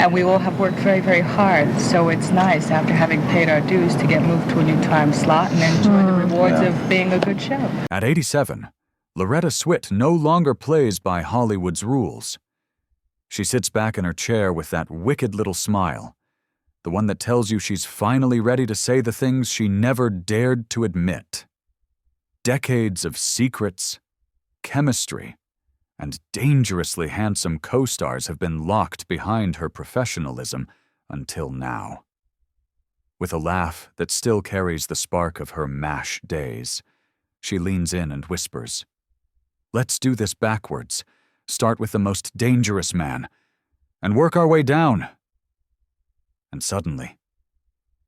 And we all have worked very, very hard, so it's nice after having paid our dues to get moved to a new time slot and enjoy the rewards of being a good show. At 87, Loretta Swit no longer plays by Hollywood's rules. She sits back in her chair with that wicked little smile, the one that tells you she's finally ready to say the things she never dared to admit. Decades of secrets, chemistry, and dangerously handsome co-stars have been locked behind her professionalism until now. With a laugh that still carries the spark of her MASH days, she leans in and whispers, "Let's do this backwards. Start with the most dangerous man, and work our way down." And suddenly,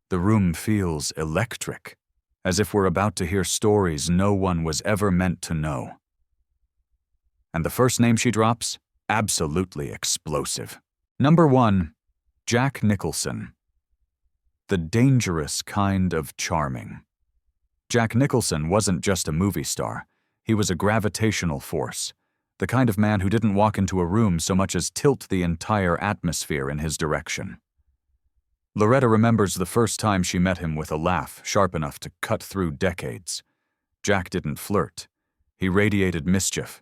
the room feels electric, as if we're about to hear stories no one was ever meant to know. And the first name she drops? Absolutely explosive. Number 1, Jack Nicholson. The dangerous kind of charming. Jack Nicholson wasn't just a movie star. He was a gravitational force, the kind of man who didn't walk into a room so much as tilt the entire atmosphere in his direction. Loretta remembers the first time she met him with a laugh sharp enough to cut through decades. Jack didn't flirt. He radiated mischief.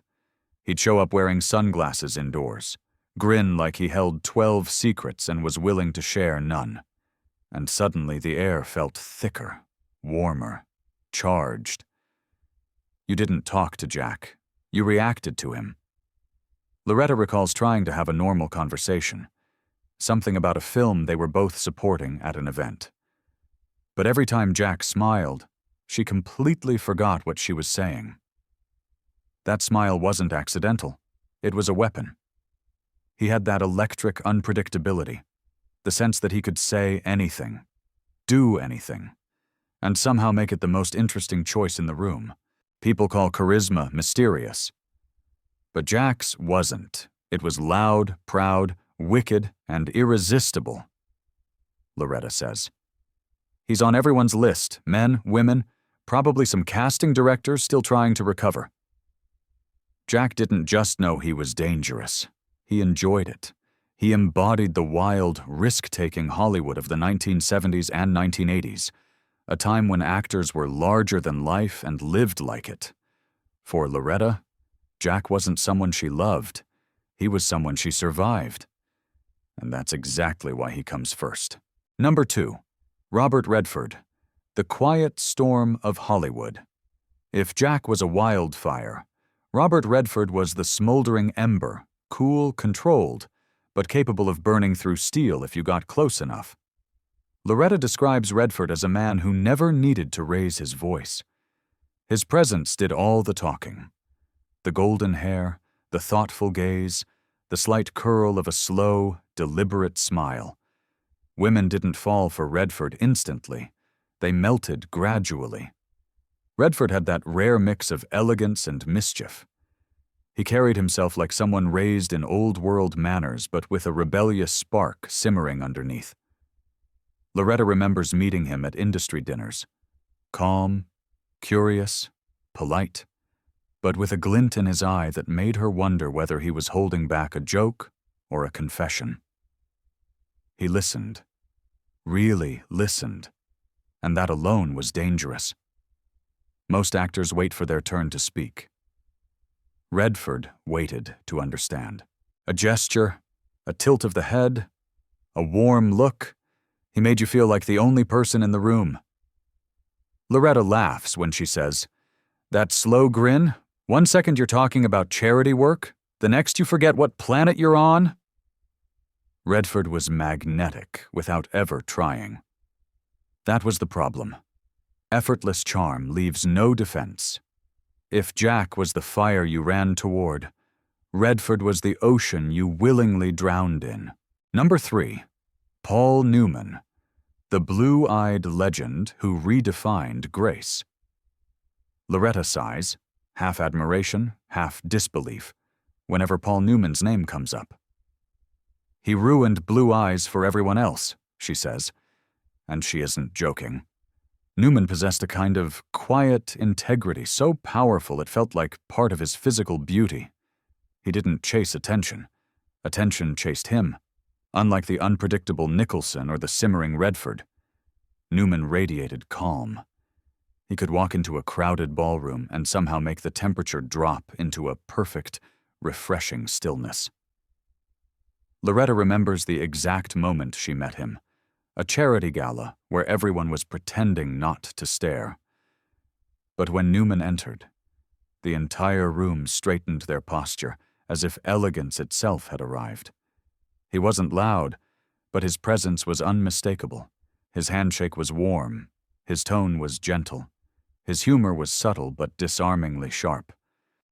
He'd show up wearing sunglasses indoors, grin like he held 12 secrets and was willing to share none. And suddenly the air felt thicker, warmer, charged. You didn't talk to Jack. You reacted to him. Loretta recalls trying to have a normal conversation, something about a film they were both supporting at an event. But every time Jack smiled, she completely forgot what she was saying. That smile wasn't accidental. It was a weapon. He had that electric unpredictability, the sense that he could say anything, do anything, and somehow make it the most interesting choice in the room. People call charisma mysterious. But Jack's wasn't. It was loud, proud, wicked, and irresistible, Loretta says. He's on everyone's list, men, women, probably some casting directors still trying to recover. Jack didn't just know he was dangerous. He enjoyed it. He embodied the wild, risk-taking Hollywood of the 1970s and 1980s, a time when actors were larger than life and lived like it. For Loretta, Jack wasn't someone she loved. He was someone she survived. And that's exactly why he comes first. Number 2, Robert Redford, the quiet storm of Hollywood. If Jack was a wildfire, Robert Redford was the smoldering ember, cool, controlled, but capable of burning through steel if you got close enough. Loretta describes Redford as a man who never needed to raise his voice. His presence did all the talking. The golden hair, the thoughtful gaze, the slight curl of a slow, deliberate smile. Women didn't fall for Redford instantly. They melted gradually. Redford had that rare mix of elegance and mischief. He carried himself like someone raised in old-world manners but with a rebellious spark simmering underneath. Loretta remembers meeting him at industry dinners. Calm, curious, polite, but with a glint in his eye that made her wonder whether he was holding back a joke or a confession. He listened, really listened, and that alone was dangerous. Most actors wait for their turn to speak. Redford waited to understand. A gesture, a tilt of the head, a warm look. He made you feel like the only person in the room. Loretta laughs when she says, "That slow grin, one second you're talking about charity work, the next you forget what planet you're on." Redford was magnetic without ever trying. That was the problem. Effortless charm leaves no defense. If Jack was the fire you ran toward, Redford was the ocean you willingly drowned in. Number 3, Paul Newman, the blue-eyed legend who redefined grace. Loretta sighs, half admiration, half disbelief, whenever Paul Newman's name comes up. He ruined blue eyes for everyone else, she says, and she isn't joking. Newman possessed a kind of quiet integrity so powerful it felt like part of his physical beauty. He didn't chase attention. Attention chased him. Unlike the unpredictable Nicholson or the simmering Redford, Newman radiated calm. He could walk into a crowded ballroom and somehow make the temperature drop into a perfect, refreshing stillness. Loretta remembers the exact moment she met him, a charity gala where everyone was pretending not to stare. But when Newman entered, the entire room straightened their posture as if elegance itself had arrived. He wasn't loud, but his presence was unmistakable. His handshake was warm, his tone was gentle, his humor was subtle but disarmingly sharp.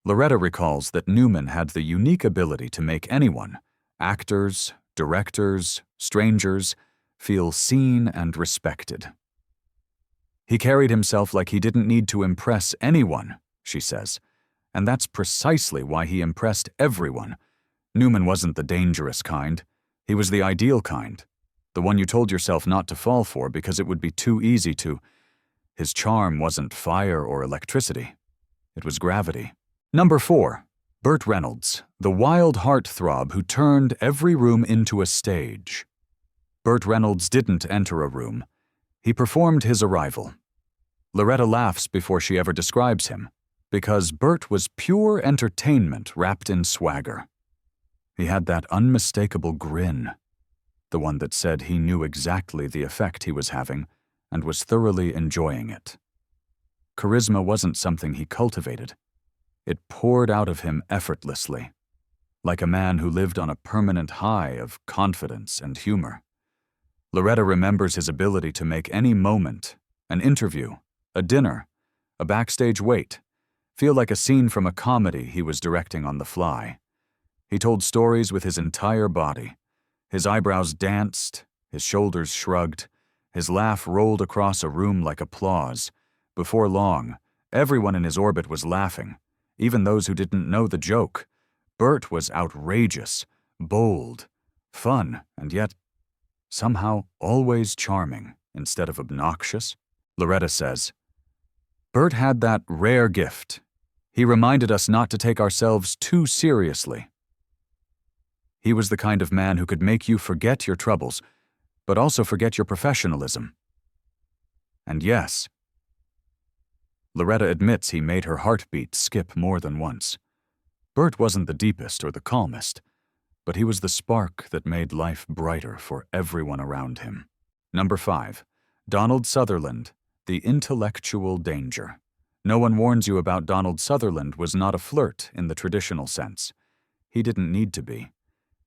Loretta recalls that Newman had the unique ability to make anyone, actors, directors, strangers, feel seen and respected. He carried himself like he didn't need to impress anyone, she says, and that's precisely why he impressed everyone. Newman wasn't the dangerous kind. He was the ideal kind, the one you told yourself not to fall for because it would be too easy to. His charm wasn't fire or electricity. It was gravity. Number 4. Burt Reynolds, the wild heartthrob who turned every room into a stage. Burt Reynolds didn't enter a room. He performed his arrival. Loretta laughs before she ever describes him, because Burt was pure entertainment wrapped in swagger. He had that unmistakable grin, the one that said he knew exactly the effect he was having and was thoroughly enjoying it. Charisma wasn't something he cultivated. It poured out of him effortlessly, like a man who lived on a permanent high of confidence and humor. Loretta remembers his ability to make any moment, an interview, a dinner, a backstage wait, feel like a scene from a comedy he was directing on the fly. He told stories with his entire body. His eyebrows danced, his shoulders shrugged, his laugh rolled across a room like applause. Before long, everyone in his orbit was laughing, even those who didn't know the joke. Burt was outrageous, bold, fun, and yet somehow always charming instead of obnoxious. Loretta says, Burt had that rare gift. He reminded us not to take ourselves too seriously. He was the kind of man who could make you forget your troubles, but also forget your professionalism. And yes, Loretta admits he made her heartbeat skip more than once. Burt wasn't the deepest or the calmest, but he was the spark that made life brighter for everyone around him. Number 5. Donald Sutherland, the intellectual danger. No one warns you about Donald Sutherland was not a flirt in the traditional sense. He didn't need to be.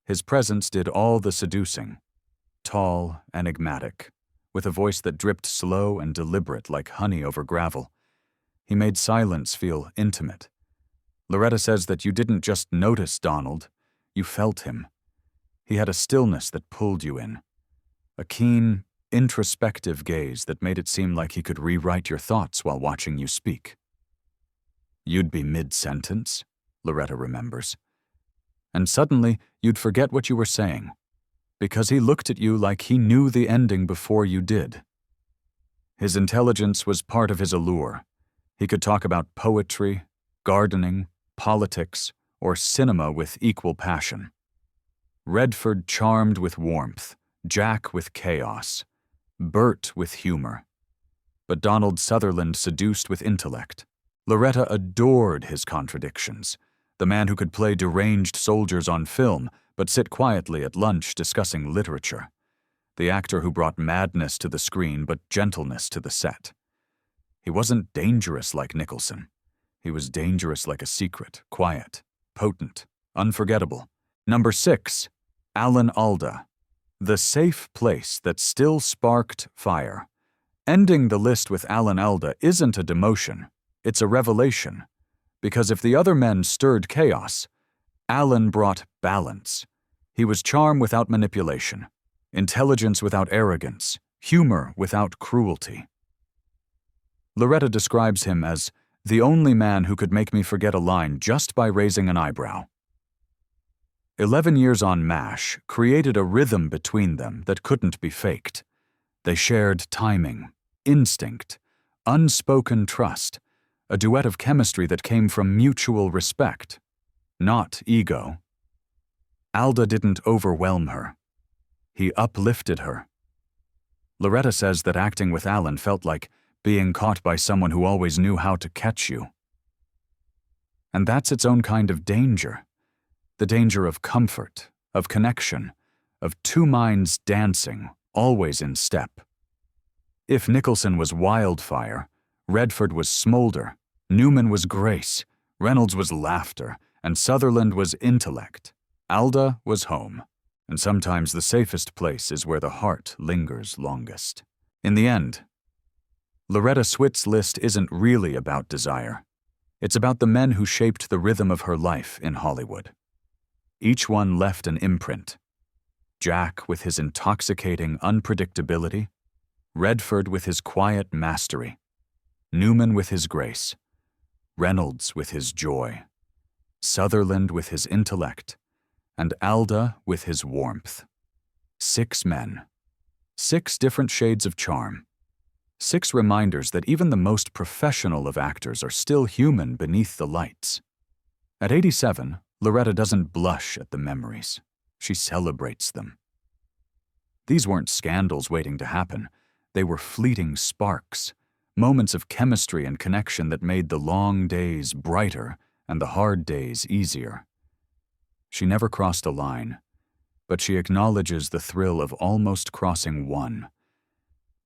His presence did all the seducing. Tall, enigmatic, with a voice that dripped slow and deliberate like honey over gravel. He made silence feel intimate. Loretta says that you didn't just notice Donald, you felt him. He had a stillness that pulled you in, a keen, introspective gaze that made it seem like he could rewrite your thoughts while watching you speak. You'd be mid-sentence, Loretta remembers, and suddenly you'd forget what you were saying, because he looked at you like he knew the ending before you did. His intelligence was part of his allure. He could talk about poetry, gardening, politics, or cinema with equal passion. Redford charmed with warmth, Jack with chaos, Burt with humor. But Donald Sutherland seduced with intellect. Loretta adored his contradictions, the man who could play deranged soldiers on film but sit quietly at lunch discussing literature, the actor who brought madness to the screen but gentleness to the set. He wasn't dangerous like Nicholson. He was dangerous like a secret, quiet, potent, unforgettable. Number 6. Alan Alda, the safe place that still sparked fire. Ending the list with Alan Alda isn't a demotion, it's a revelation. Because if the other men stirred chaos, Alan brought balance. He was charm without manipulation, intelligence without arrogance, humor without cruelty. Loretta describes him as the only man who could make me forget a line just by raising an eyebrow. 11 years on MASH created a rhythm between them that couldn't be faked. They shared timing, instinct, unspoken trust, a duet of chemistry that came from mutual respect, not ego. Alda didn't overwhelm her. He uplifted her. Loretta says that acting with Alan felt like being caught by someone who always knew how to catch you. And that's its own kind of danger. The danger of comfort, of connection, of two minds dancing, always in step. If Nicholson was wildfire, Redford was smolder, Newman was grace, Reynolds was laughter, and Sutherland was intellect. Alda was home, and sometimes the safest place is where the heart lingers longest. In the end, Loretta Swit's list isn't really about desire. It's about the men who shaped the rhythm of her life in Hollywood. Each one left an imprint. Jack with his intoxicating unpredictability, Redford with his quiet mastery, Newman with his grace, Reynolds with his joy, Sutherland with his intellect, and Alda with his warmth. 6 men, 6 different shades of charm, 6 reminders that even the most professional of actors are still human beneath the lights. At 87, Loretta doesn't blush at the memories. She celebrates them. These weren't scandals waiting to happen. They were fleeting sparks, moments of chemistry and connection that made the long days brighter and the hard days easier. She never crossed a line, but she acknowledges the thrill of almost crossing one.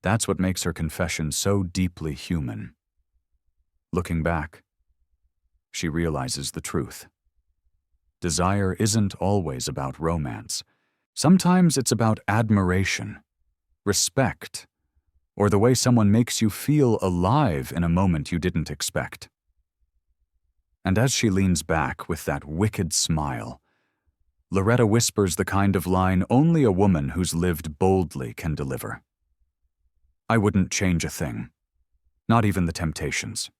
That's what makes her confession so deeply human. Looking back, she realizes the truth. Desire isn't always about romance. Sometimes it's about admiration, respect, or the way someone makes you feel alive in a moment you didn't expect. And as she leans back with that wicked smile, Loretta whispers the kind of line only a woman who's lived boldly can deliver. I wouldn't change a thing, not even the temptations.